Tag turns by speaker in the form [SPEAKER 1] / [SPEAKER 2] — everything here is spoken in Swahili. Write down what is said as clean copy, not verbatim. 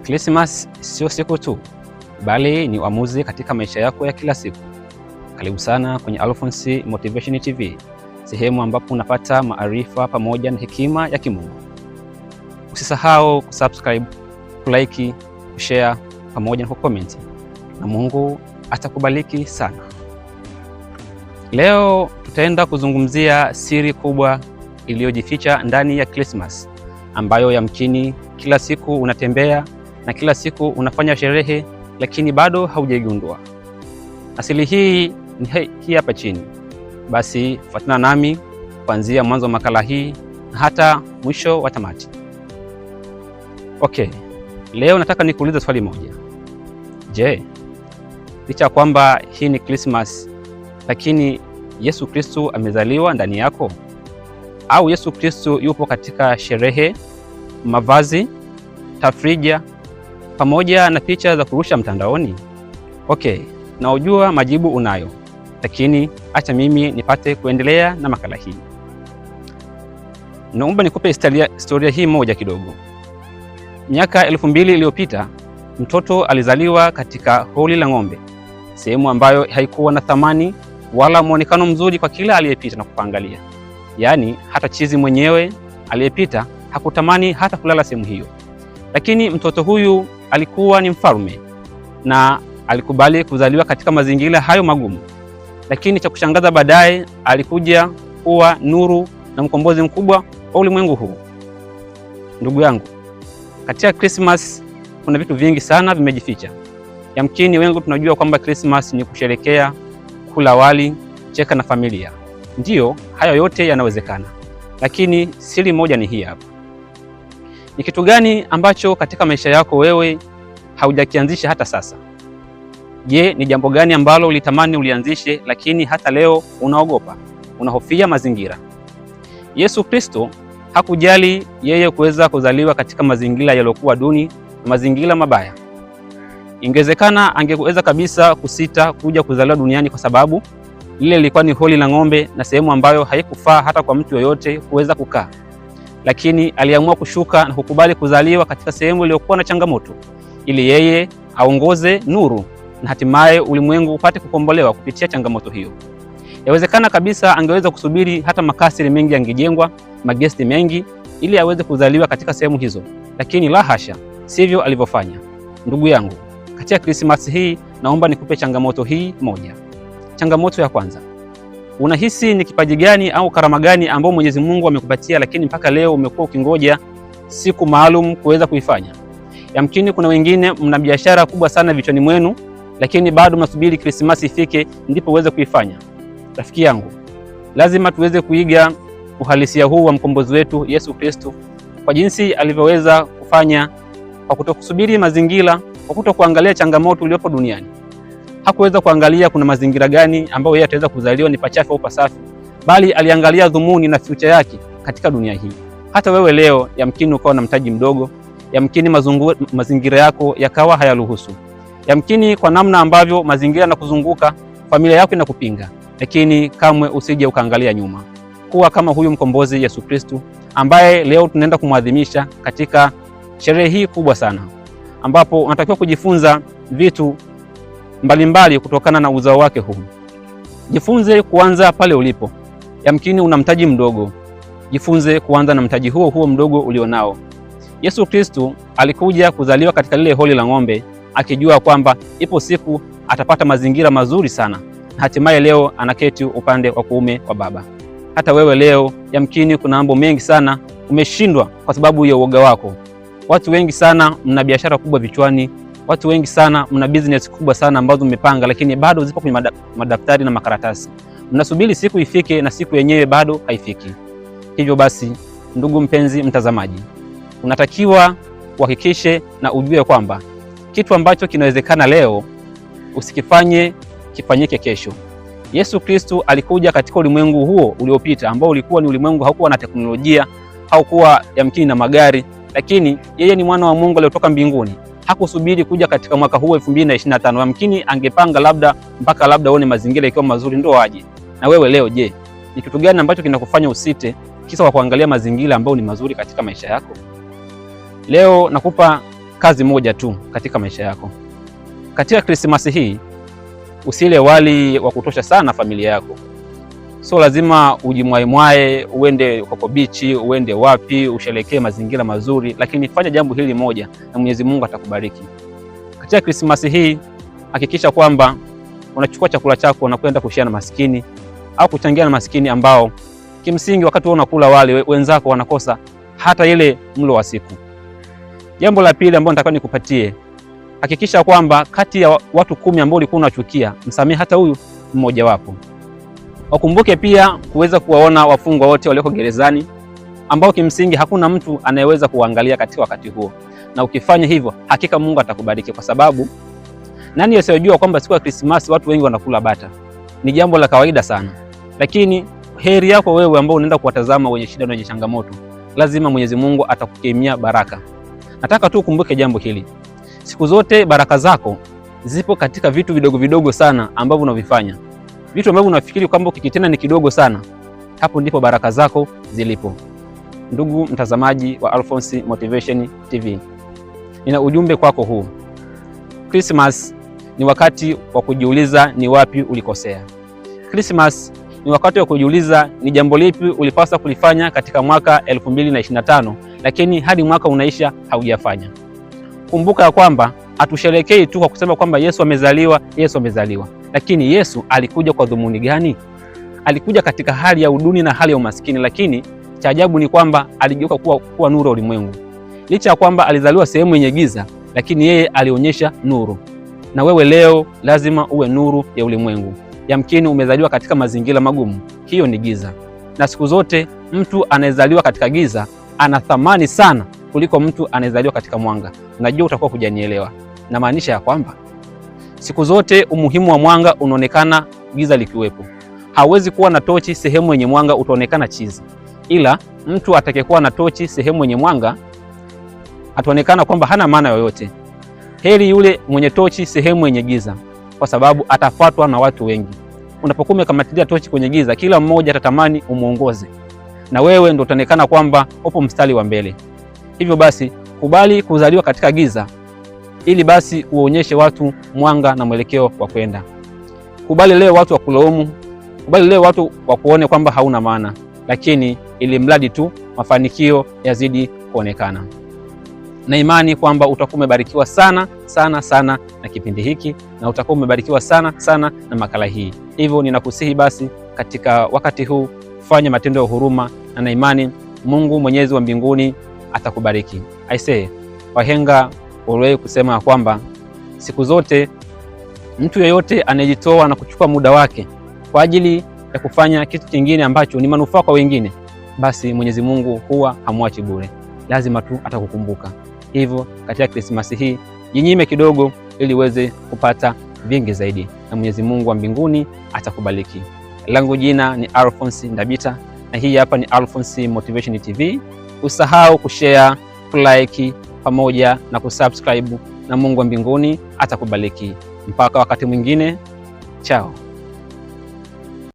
[SPEAKER 1] Christmas sio siku tu, bali ni uamuzi katika maisha yako ya kila siku. Karibu sana kwenye Alphonce Motivation TV, sehemu ambapo unapata maarifa pamoja na hekima ya kimungu. Usisahau kusubscribe, kulike, kushare pamoja na kucomment, na Mungu atakubariki sana. Leo tutaenda kuzungumzia siri kubwa iliyojificha ndani ya Christmas, ambayo yamkini kila siku unatembea na kila siku unafanya sherehe, lakini bado haujaigundua. Asili hii ni hii hapa chini. Basi fuatana nami kuanzia mwanzo wa makala hii na hata mwisho wa tamati. Okay, leo nataka nikuulize swali moja. Je, licha kwamba hii ni Christmas, lakini Yesu Kristo amezaliwa ndani yako? Au Yesu Kristo yupo katika sherehe, mavazi, tafrija pamoja na picha za kurusha mtandaoni? Okay, na ujua majibu unayo, lakini acha mimi nipate kuendelea na makala hii. Naomba nikupe historia hii moja kidogo. Miaka 2000 iliyopita, mtoto alizaliwa katika holi la ng'ombe, sehemu ambayo haikuwa na thamani wala muonekano mzuri kwa kila aliyepita na kupangalia. Yaani hata chizi mwenyewe aliyepita hakutamani hata kulala sehemu hiyo. Lakini mtoto huyu alikuwa ni mfalme na alikubali kuzaliwa katika mazingira hayo magumu. Lakini cha kushangaza, baadaye alikuja kuwa nuru na mkombozi mkubwa wa ulimwengu huu. Ndugu yangu, katika Christmas kuna vitu vingi sana vimejificha. Yamkini wengi tunajua kwamba Christmas ni kusherekea, kula wali, cheka na familia. Ndiyo, hayo yote yanawezekana. Lakini siri moja ni hii hapa. Ni kitu gani ambacho katika maisha yako wewe haujakianzisha hata sasa? Je, ni jambo gani ambalo ulitamani ulianzishe, lakini hata leo unaogopa, unahofia mazingira? Yesu Kristo hakujali yeye kuweza kuzaliwa katika mazingira yaliyokuwa duni, mazingira mabaya. Ingewezekana angeweza kabisa kusita kuja kuzaliwa duniani, kwa sababu lile lilikuwa ni holi la ng'ombe na sehemu ambayo haikufaa hata kwa mtu yoyote kuweza kukaa. Lakini aliamua kushuka na kukubali kuzaliwa katika sehemu iliyokuwa na changamoto, ili yeye aongoze nuru na hatimaye ulimwengu upate kukombolewa kupitia changamoto hiyo. Yawezekana kabisa angeweza kusubiri hata makasiri mengi yangejengwa, magesti mengi, ili aweze kuzaliwa katika sehemu hizo, lakini la hasha, sivyo alivyofanya. Ndugu yangu, katika Christmas hii naomba nikupe changamoto hii moja. Changamoto ya kwanza, unahisi ni kipaji gani au karama gani ambao Mwenyezi Mungu amekupatia, lakini mpaka leo umekuwa ukingoja siku maalum kuweza kuifanya? Yamkini kuna wengine mna biashara kubwa sana vichwani mwenu, lakini bado mnasubiri Christmas ifike ndipo uweze kuifanya. Rafiki yangu, lazima tuweze kuiga uhalisia huu wa mkombozi wetu Yesu Kristo, kwa jinsi alivyoweza kufanya, kwa kutokusubiri mazingira, kwa kutokuangalia changamoto iliyopo duniani. Hakuweza kuangalia kuna mazingira gani ambayo yeye ataweza kuzaliwa, ni pachafu au pasafi, bali aliangalia dhumuni na future yake katika dunia hii. Hata wewe leo yamkini ukawa na mtaji mdogo, yamkini mazingira yako yakawa hayaruhusu, yamkini kwa namna ambavyo mazingira yanakuzunguka familia yako inakupinga, lakini kamwe usije ukaangalia nyuma. Kuwa kama huyu mkombozi Yesu Kristo, ambaye leo tunaenda kumwadhimisha katika sherehe hii kubwa sana, ambapo unatakiwa kujifunza vitu mbalimbali kutokana na uzao wake huu. Jifunze kuanza pale ulipo. Yamkini una mtaji mdogo, jifunze kuanza na mtaji huo mdogo ulionao. Yesu Kristo alikuja kuzaliwa katika lile holi la ng'ombe, akijua kwamba ipo siku atapata mazingira mazuri sana, na hatimaye leo anaketi upande wa kuume wa Baba. Hata wewe leo yamkini kuna mambo mengi sana umeshindwa kwa sababu ya uoga wako. Watu wengi sana mna biashara kubwa vichwani, watu wengi sana mna business kubwa sana ambazo mmepanga, lakini bado zipo kwenye madaftari na makaratasi. Mnasubiri siku ifike na siku yenyewe bado haifiki. Hivyo basi, ndugu mpenzi mtazamaji, unatakiwa uhakikishe na ujue kwamba kitu ambacho kinawezekana leo usikifanye kifanyike kesho. Yesu Kristo alikuja katika ulimwengu huo uliopita, ambao ulikuwa ni ulimwengu haukuwa na teknolojia, haukuwa yamkini na magari, lakini yeye ni mwana wa Mungu aliyotoka mbinguni. Hakusubiri kuja katika mwaka huu 2025. Yamkini angepanga labda mpaka labda uone mazingira ikiwa mazuri ndio aje. Na wewe leo je, ni kitu gani ambacho kinakufanya usite kisa kwa kuangalia mazingira ambayo ni mazuri katika maisha yako? Leo nakupa kazi moja tu katika maisha yako. Katika Krismasi hii usile wali wa kutosha sana familia yako. So lazima ujimwaemwae, uende kwa bichi, uende wapi, usherekee mazingira mazuri, lakini fanya jambo hili moja na Mwenyezi Mungu atakubariki. Katika Krismasi hii hakikisha kwamba unachukua chakula chako na kwenda kushia na maskini au kuchangia na maskini ambao kimsingi wakati wewe unakula wale wenzako wanakosa hata ile mlo wa siku. Jambo la pili ambalo nataka nikupatie, hakikisha kwamba kati ya watu 10 ambao ulikuwa unachukia, msamehe hata huyu mmoja wapo. Wakumbuke pia kuweza kuwaona wafungwa wote walioko gerezani ambao kimsingi hakuna mtu anayeweza kuangalia katika wakati huo. Na ukifanya hivyo hakika Mungu atakubariki, kwa sababu nani asiyojua kwamba siku ya Krismasi watu wengi wanakula bata? Ni jambo la kawaida sana. Lakini heri yako wewe ambao unaenda kuwatazama wenye shida na wenye changamoto, lazima Mwenyezi Mungu atakukemia baraka. Nataka tu ukumbuke jambo hili. Siku zote baraka zako zipo katika vitu vidogo vidogo sana ambavyo unavifanya. Vitu ambavyo unafikiri kwamba ukikitenda ni kidogo sana, hapo ndipo baraka zako zilipo. Ndugu mtazamaji wa Alphonce Motivation TV, nina ujumbe kwako huu. Christmas ni wakati wa kujiuliza ni wapi ulikosea. Christmas ni wakati wa kujiuliza ni jambo lipi ulipaswa kulifanya katika mwaka 2025 lakini hadi mwaka unaisha haujafanya. Kumbuka ya kwamba hatusherekei tu kwa kusema kwamba Yesu amezaliwa, Yesu amezaliwa. Lakini Yesu alikuja kwa dhumuni gani? Alikuja katika hali ya uduni na hali ya umaskini, lakini cha ajabu ni kwamba aligeuka kuwa nuru ya ulimwengu. Licha ya kwamba alizaliwa sehemu yenye giza, lakini yeye alionyesha nuru. Na wewe leo lazima uwe nuru ya ulimwengu. Yamkini umezaliwa katika mazingira magumu, hiyo ni giza. Na siku zote mtu anayezaliwa katika giza ana thamani sana kuliko mtu anayezaliwa katika mwanga. Najua utakuwa kujanielewa. Na maanisha ya kwamba siku zote umuhimu wa mwanga unaonekana giza likiwepo. Hauwezi kuwa na tochi sehemu yenye mwanga, utaonekana chizi. Ila mtu atakayekuwa na tochi sehemu yenye mwanga ataonekana kwamba hana maana yoyote. Heri yule mwenye tochi sehemu yenye giza, kwa sababu atafuatwa na watu wengi. Unapokuwa umekamatilia tochi kwenye giza, kila mmoja atatamani umuongoze, na wewe ndio utaonekana kwamba upo mstari wa mbele. Hivyo basi kubali kuzaliwa katika giza ili basi uonyeshe watu mwanga na mwelekeo wa kwenda. Kubali leo watu wakulaumu, kubali leo watu wakuone kwamba hauna maana, lakini ili mradi tu mafanikio yazidi kuonekana. Na imani kwamba utakuwa umebarikiwa sana sana sana na kipindi hiki, na utakuwa umebarikiwa sana sana na makala hii. Hivyo ninakusihi basi katika wakati huu fanya matendo ya huruma, na imani Mungu Mwenyezi wa mbinguni atakubariki. I say, wahenga waliwahi kusema kwamba siku zote mtu yeyote anayejitoa na kuchukua muda wake kwa ajili ya kufanya kitu kingine ambacho ni manufaa kwa wengine, basi Mwenyezi Mungu huwa hamwachi bure. Lazima tu atakukumbuka. Hivyo katika Krismasi hii jinyime kidogo ili uweze kupata vingi zaidi, na Mwenyezi Mungu wa mbinguni atakubariki. Langu jina ni Alphonce Ndabita na hii hapa ni Alphonce Motivation TV. Usahau kushare, kulike pamoja na kusubscribe, na Mungu wa mbinguni atakubariki. Mpaka wakati mwingine, chao.